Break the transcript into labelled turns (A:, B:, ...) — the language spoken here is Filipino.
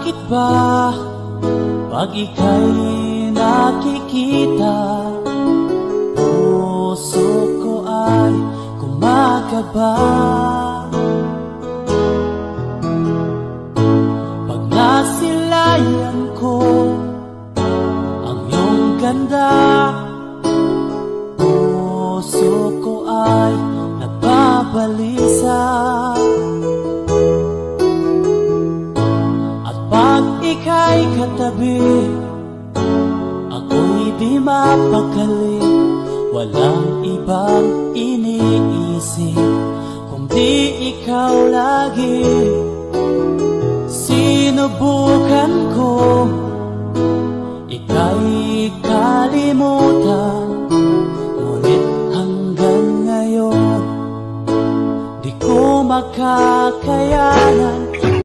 A: Bakit ba pag ika'y nakikita, puso ko ay kumakaba? Pag nasilayan ko ang iyong ganda, puso ko ay nagbabalisa. Pag ika'y katabi, ako'y di mapakali. Walang ibang iniisip kundi ikaw lagi. Sinubukan ko ika'y kalimutan, ngunit hanggang ngayon di ko makakaya.